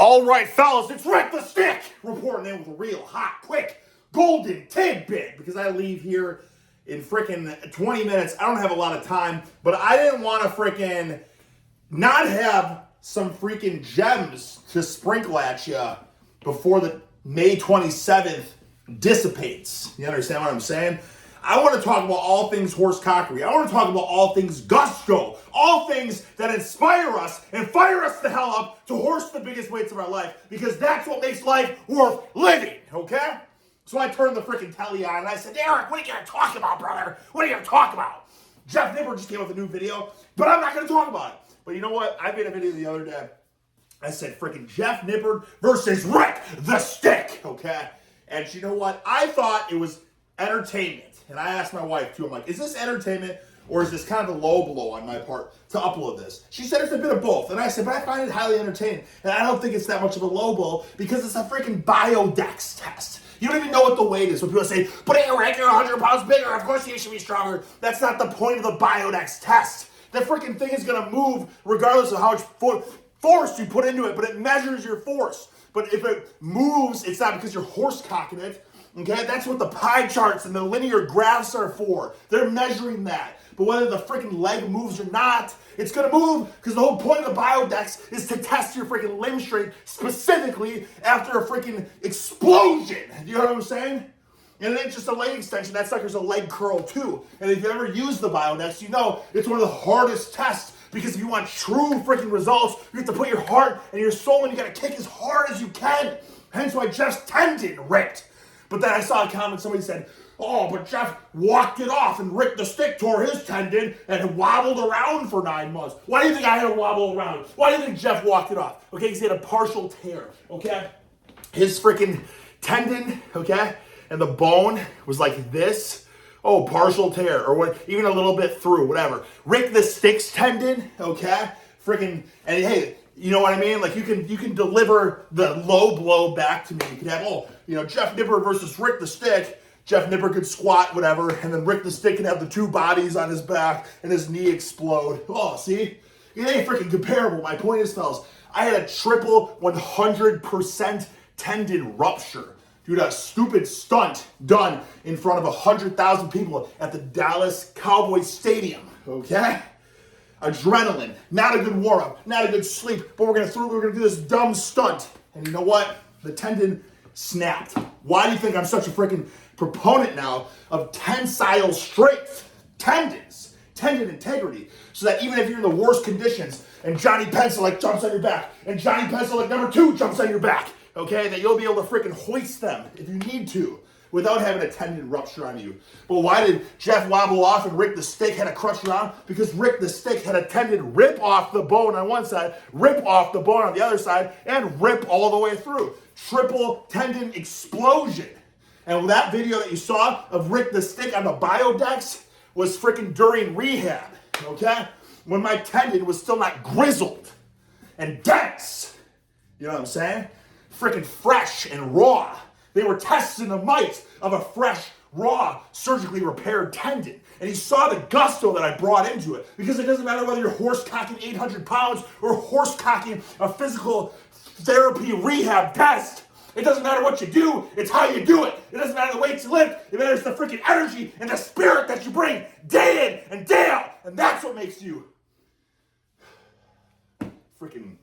All right, fellas, it's Rick the Stick reporting in with a real hot, quick, golden tidbit because I leave here in freaking 20 minutes. I don't have a lot of time, but I didn't want to freaking not have some freaking gems to sprinkle at you before the May 27th dissipates. You understand what I'm saying? I want to talk about all things horse cockery. I want to talk about all things gusto. All things that inspire us and fire us the hell up to horse the biggest weights of our life, because that's what makes life worth living, okay? So I turned the freaking telly on and I said, Eric, what are you going to talk about, brother? What are you going to talk about? Jeff Nipper just came up with a new video, but I'm not going to talk about it. But you know what? I made a video the other day. I said freaking Jeff Nipper versus Rick the Stick, okay? And you know what? I thought it was entertainment. And I asked my wife too, I'm like, is this entertainment or is this kind of a low blow on my part to upload this? She said it's a bit of both. And I said, but I find it highly entertaining. And I don't think it's that much of a low blow because it's a freaking Biodex test. You don't even know what the weight is. When people say, but Eric, you're 100 pounds bigger, of course you should be stronger. That's not the point of the Biodex test. The freaking thing is going to move regardless of how much force you put into it, but it measures your force. But if it moves, it's not because you're horse cocking it. Okay, that's what the pie charts and the linear graphs are for. They're measuring that. But whether the freaking leg moves or not, it's going to move because the whole point of the Biodex is to test your freaking limb strength specifically after a freaking explosion. You know what I'm saying? And then just a leg extension, that sucker's a leg curl too. And if you ever use the Biodex, you know it's one of the hardest tests because if you want true freaking results, you have to put your heart and your soul and you got to kick as hard as you can. Hence why Jeff's tendon ripped. But then I saw a comment, somebody said, oh, but Jeff walked it off and Rick the Stick tore his tendon and wobbled around for 9 months. Why do you think I had to wobble around? Why do you think Jeff walked it off? Okay, because he had a partial tear, okay? His freaking tendon, okay, and the bone was like this. Oh, partial tear, or what? Even a little bit through, whatever. Rick the Stick's tendon, okay, freaking, and hey, you know what I mean? Like you can deliver the low blow back to me. You can have, Jeff Nipper versus Rick the Stick. Jeff Nipper could squat, whatever, and then Rick the Stick can have the two bodies on his back and his knee explode. Oh, see? It ain't freaking comparable. My point is, fellas, I had a triple 100% tendon rupture. Dude, a stupid stunt done in front of 100,000 people at the Dallas Cowboys Stadium, okay? Adrenaline, not a good warm-up, not a good sleep, but we're gonna do this dumb stunt. And you know what? The tendon snapped. Why do you think I'm such a freaking proponent now of tensile strength? Tendon integrity. So that even if you're in the worst conditions and Johnny Pencil like jumps on your back and Johnny Pencil like number 2 jumps on your back, okay, that you'll be able to freaking hoist them if you need to without having a tendon rupture on you. But why did Jeff wobble off and Rick the Stick had a crutch around? Because Rick the Stick had a tendon rip off the bone on one side, rip off the bone on the other side, and rip all the way through. Triple tendon explosion. And that video that you saw of Rick the Stick on the Biodex was freaking during rehab, okay? When my tendon was still not grizzled and dense. You know what I'm saying? Freaking fresh and raw. They were testing the might of a fresh, raw, surgically repaired tendon. And he saw the gusto that I brought into it. Because it doesn't matter whether you're horse cocking 800 pounds or horse cocking a physical therapy rehab test. It doesn't matter what you do, it's how you do it. It doesn't matter the weights you lift, it matters the freaking energy and the spirit that you bring day in and day out. And that's what makes you freaking,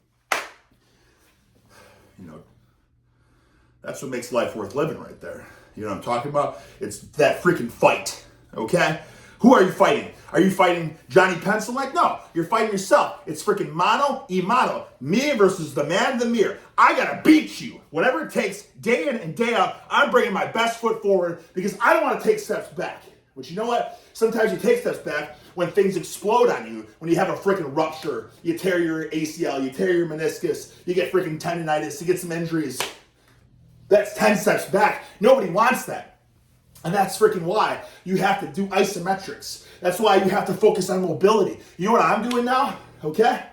that's what makes life worth living right there. You know what I'm talking about? It's that freaking fight, okay? Who are you fighting? Are you fighting Johnny Pencil? Like, no, you're fighting yourself. It's freaking mano y mano. Me versus the man in the mirror. I gotta beat you. Whatever it takes, day in and day out, I'm bringing my best foot forward because I don't want to take steps back. But you know what? Sometimes you take steps back when things explode on you, when you have a freaking rupture, you tear your ACL, you tear your meniscus, you get freaking tendonitis, you get some injuries. That's 10 steps back. Nobody wants that. And that's freaking why you have to do isometrics. That's why you have to focus on mobility. You know what I'm doing now? Okay?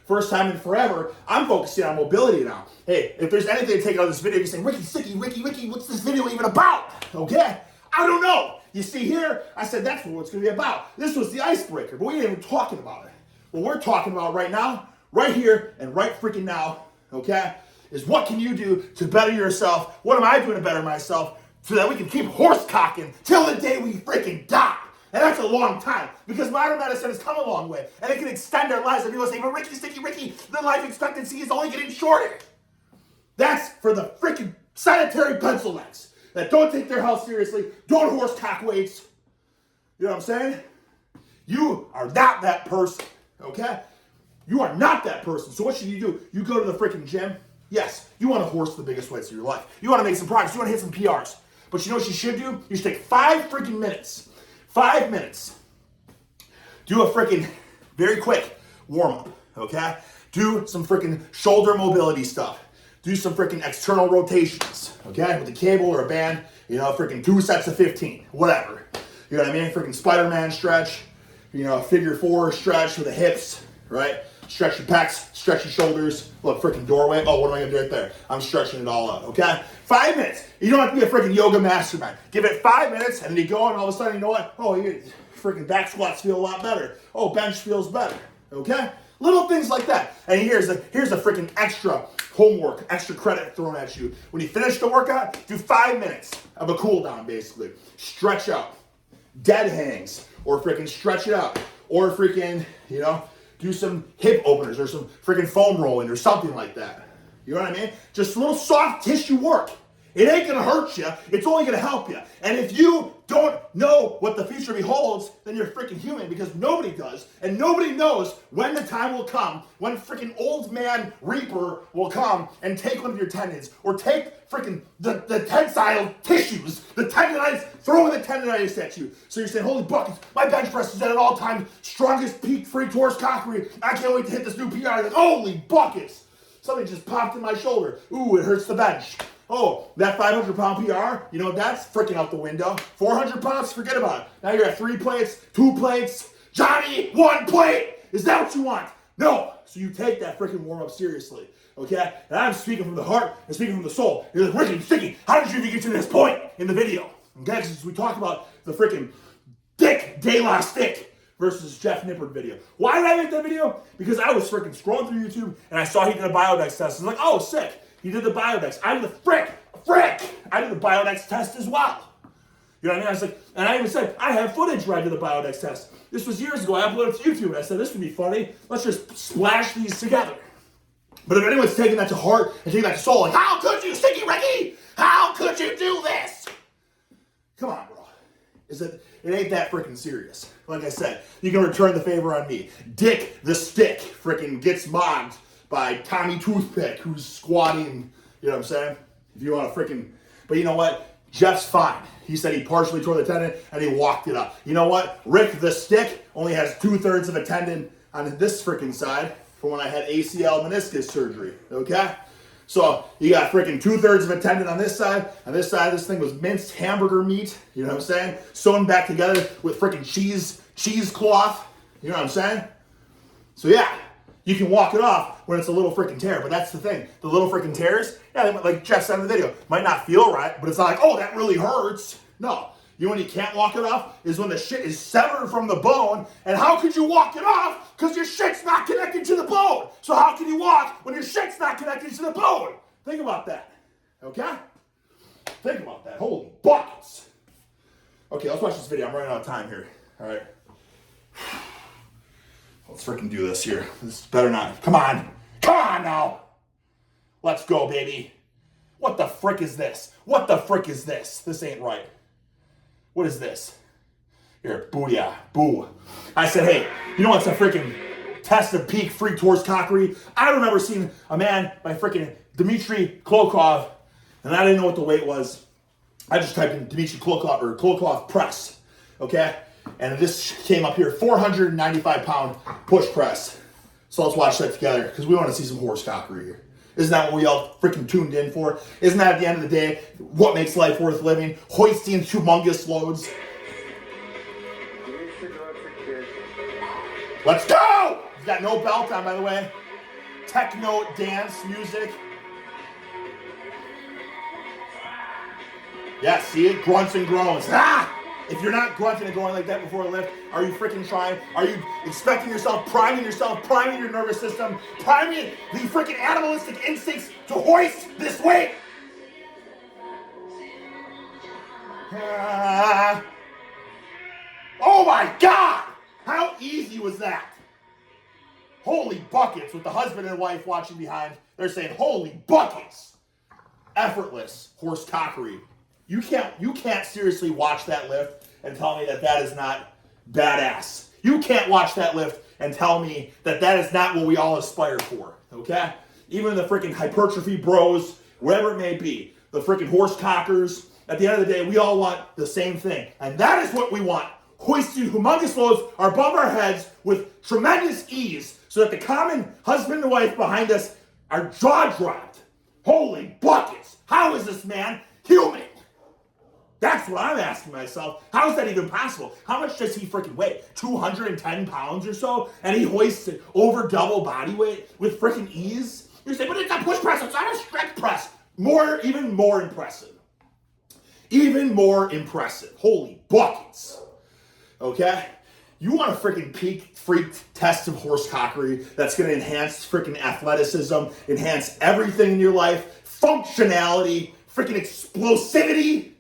First time in forever, I'm focusing on mobility now. Hey, if there's anything to take out of this video, you say, Ricky, Sticky, Ricky, what's this video even about? Okay? I don't know. You see here, I said that's what it's going to be about. This was the icebreaker, but we ain't even talking about it. What we're talking about right now, right here and right freaking now, okay, is what can you do to better yourself? What am I doing to better myself so that we can keep horse cocking till the day we freaking die? And that's a long time because modern medicine has come a long way and it can extend our lives. And people say, but Ricky, Sticky Ricky, the life expectancy is only getting shorter. That's for the freaking sedentary pencil necks that don't take their health seriously, don't horse cock weights. You know what I'm saying? You are not that person, okay? You are not that person. So what should you do? You go to the freaking gym. Yes, you want to horse the biggest weights of your life. You want to make some progress. You want to hit some PRs. But you know what you should do? You should take 5 freaking minutes. 5 minutes. Do a freaking very quick warm-up, okay? Do some freaking shoulder mobility stuff. Do some freaking external rotations, okay? With a cable or a band, you know, freaking 2 sets of 15, whatever. You know what I mean? Freaking Spider-Man stretch, you know, figure 4 stretch with the hips, right? Stretch your pecs, stretch your shoulders. Look, freaking doorway. Oh, what am I gonna do right there? I'm stretching it all out, okay? 5 minutes. You don't have to be a freaking yoga mastermind. Give it 5 minutes, and then you go, and all of a sudden, you know what? Oh, your freaking back squats feel a lot better. Oh, bench feels better, okay? Little things like that. And here's a freaking extra homework, extra credit thrown at you. When you finish the workout, do 5 minutes of a cool down, basically. Stretch out. Dead hangs, or freaking stretch it out, or freaking, you know, do some hip openers or some freaking foam rolling or something like that. You know what I mean? Just a little soft tissue work. It ain't gonna hurt you, it's only gonna help you. And if you don't know what the future beholds, then you're freaking human, because nobody does. And nobody knows when the time will come, when freaking old man Reaper will come and take one of your tendons, or take freaking the tensile tissues, the tendonitis, throwing the tendonitis at you. So you're saying, holy buckets, my bench press is at an all-time strongest peak free torse cockery. I can't wait to hit this new PR. Like, holy buckets, something just popped in my shoulder. Ooh, it hurts the bench. Oh, that 500-pound PR, you know, that's freaking out the window. 400 pounds, forget about it. Now you're at 3 plates, 2 plates. Johnny, 1 plate. Is that what you want? No. So you take that freaking warm-up seriously, okay? And I'm speaking from the heart and speaking from the soul. You're like, Ricky, Sticky, how did you even get to this point in the video? Okay, because we talked about the freaking Dick De La Stick versus Jeff Nippard video. Why did I make that video? Because I was freaking scrolling through YouTube and I saw he did a Biodex test. I was like, oh, sick. He did the Biodex. I did the frick. I did the Biodex test as well. You know what I mean? I was like, and I even said, I have footage where I did the Biodex test. This was years ago. I uploaded it to YouTube. And I said, this would be funny. Let's just splash these together. But if anyone's taking that to heart and taking that to soul, like, how could you, Sticky Ricky? How could you do this? Come on, bro. It ain't that freaking serious. Like I said, you can return the favor on me. Dick the Stick freaking gets mobbed by Tommy Toothpick, who's squatting, you know what I'm saying? If you want to freaking, but you know what? Jeff's fine. He said he partially tore the tendon and he walked it up. You know what? Rick the Stick only has 2/3 of a tendon on this freaking side from when I had ACL meniscus surgery, okay? So you got freaking 2/3 of a tendon on this side. On this side, this thing was minced hamburger meat, you know what I'm saying? Sewn back together with freaking cheesecloth, you know what I'm saying? So yeah. You can walk it off when it's a little freaking tear, but that's the thing. The little freaking tears, yeah, like Jeff said in the video, might not feel right, but it's not like, oh, that really hurts. No. You know when you can't walk it off is when the shit is severed from the bone, and how could you walk it off? Because your shit's not connected to the bone. So how can you walk when your shit's not connected to the bone? Think about that, okay? Think about that. Holy buckets. Okay, let's watch this video. I'm running out of time here, all right? Let's freaking do this here. This better not. Come on. Come on now. Let's go, baby. What the frick is this? What the frick is this? This ain't right. What is this? Here, booyah, boo. I said, hey, you know what's a freaking test of peak free torse cockery? I remember seeing a man by freaking Dmitry Klokov, and I didn't know what the weight was. I just typed in Dmitry Klokov or Klokov press, okay? And this came up here, 495-pound push press. So let's watch that together, because we want to see some horse cockery here. Isn't that what we all freaking tuned in for? Isn't that at the end of the day what makes life worth living? Hoisting humongous loads. Let's go! He's got no belt on, by the way. Techno dance music. Yeah, see it? Grunts and groans. Ah! If you're not grunting and going like that before a lift, are you freaking trying? Are you expecting yourself, priming your nervous system, priming the freaking animalistic instincts to hoist this weight? Oh my God! How easy was that? Holy buckets, with the husband and wife watching behind, they're saying, holy buckets. Effortless horse cockery. You can't seriously watch that lift and tell me that that is not badass. You can't watch that lift and tell me that that is not what we all aspire for, okay? Even the freaking hypertrophy bros, wherever it may be, the freaking horse cockers, at the end of the day, we all want the same thing. And that is what we want. Hoisting humongous loads above our heads with tremendous ease so that the common husband and wife behind us are jaw-dropped. Holy buckets. How is this man human? That's what I'm asking myself. How is that even possible? How much does he freaking weigh? 210 pounds or so? And he hoists it over double body weight with freaking ease? You say, but it's a push press, it's not a stretch press. Even more impressive. Even more impressive. Holy buckets. Okay? You want a freaking freak test of horse cockery that's going to enhance freaking athleticism, enhance everything in your life, functionality, freaking explosivity,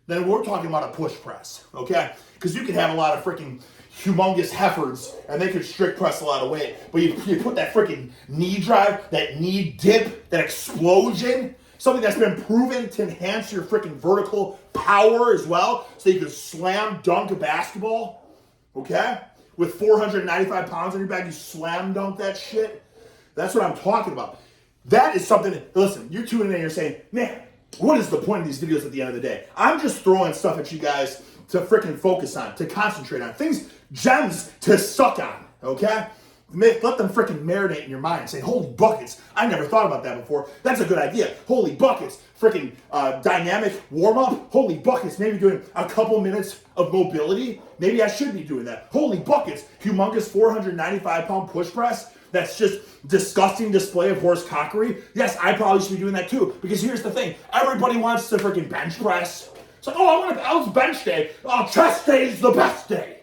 then we're talking about a push press, okay? Because you can have a lot of freaking humongous heifers and they could strict press a lot of weight, but you put that freaking knee drive, that knee dip, that explosion, something that's been proven to enhance your freaking vertical power as well, so you can slam dunk a basketball, okay? With 495 pounds on your back, you slam dunk that shit. That's what I'm talking about. That is something, listen, you're tuning in and you're saying, man, what is the point of these videos at the end of the day? I'm just throwing stuff at you guys to freaking focus on, to concentrate on. Things, gems to suck on, okay? Let them freaking marinate in your mind. Say, holy buckets, I never thought about that before. That's a good idea. Holy buckets, freaking dynamic warm-up. Holy buckets, maybe doing a couple minutes of mobility. Maybe I should be doing that. Holy buckets, humongous 495-pound push press. That's just disgusting display of horse cockery. Yes, I probably should be doing that too. Because here's the thing. Everybody wants to freaking bench press. It's like, oh, it's bench day. Oh, chest day is the best day.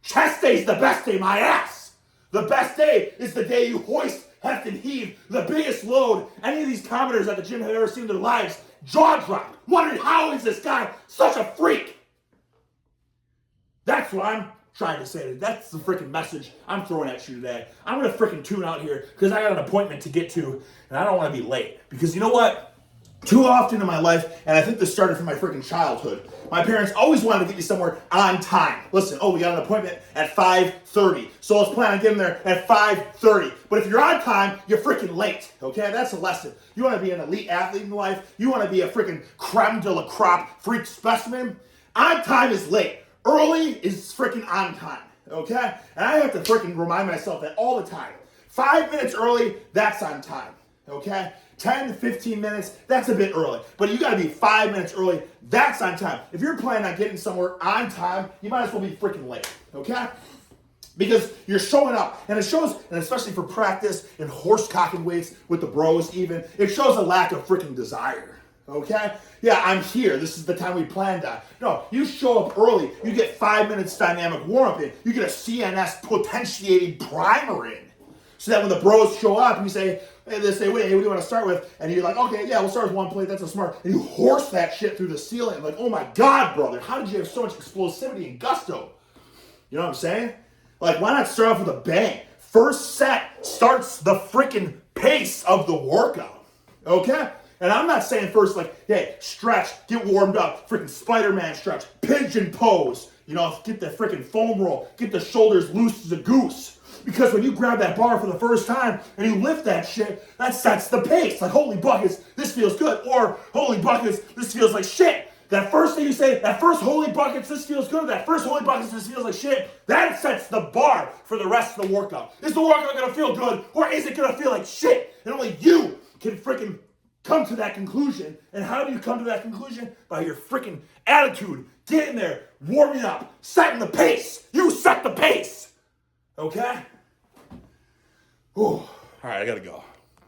Chest day is the best day, my ass. The best day is the day you hoist, heft, and heave the biggest load any of these commenters at the gym have ever seen in their lives. Jaw drop. Wondering, how is this guy such a freak? That's what I'm trying to say. That's the freaking message I'm throwing at you today. I'm going to freaking tune out here because I got an appointment to get to, and I don't want to be late. Because you know what? Too often in my life, and I think this started from my freaking childhood, my parents always wanted to get me somewhere on time. Listen, we got an appointment at 5:30, so let's plan on getting there at 5:30. But if you're on time, you're freaking late, okay? That's a lesson. You want to be an elite athlete in life? You want to be a freaking creme de la crop freak specimen? On time is late. Early is freaking on time, okay? And I have to freaking remind myself that all the time. 5 minutes early, that's on time, okay? 10 to 15 minutes, that's a bit early. But you gotta be 5 minutes early, that's on time. If you're planning on getting somewhere on time, you might as well be freaking late, okay? Because you're showing up, and it shows, and especially for practice and horse cocking weights with the bros even, it shows a lack of freaking desire, okay? Yeah, I'm here, this is the time we planned on. No, you show up early, you get 5 minutes dynamic warm-up in, you get a CNS potentiating primer in. So that when the bros show up and you say, they say, wait, hey, what do you want to start with? And you're like, okay, yeah, we'll start with one plate, that's a smart. And you horse that shit through the ceiling. Like, oh my God, brother, how did you have so much explosivity and gusto? You know what I'm saying? Like, why not start off with a bang? First set starts the freaking pace of the workout, okay? And I'm not saying first, like, hey, stretch, get warmed up, freaking Spider-Man stretch, pigeon pose, you know, get the freaking foam roll, get the shoulders loose as a goose. Because when you grab that bar for the first time and you lift that shit, that sets the pace. Like, holy buckets, this feels good. Or, holy buckets, this feels like shit. That first thing you say, that first holy buckets, this feels good. That first holy buckets, this feels like shit. That sets the bar for the rest of the workout. Is the workout going to feel good or is it going to feel like shit? And only you can freaking come to that conclusion. And how do you come to that conclusion? By your freaking attitude. Getting there, warming up, setting the pace. You set the pace. Okay? Ooh. All right, I gotta go.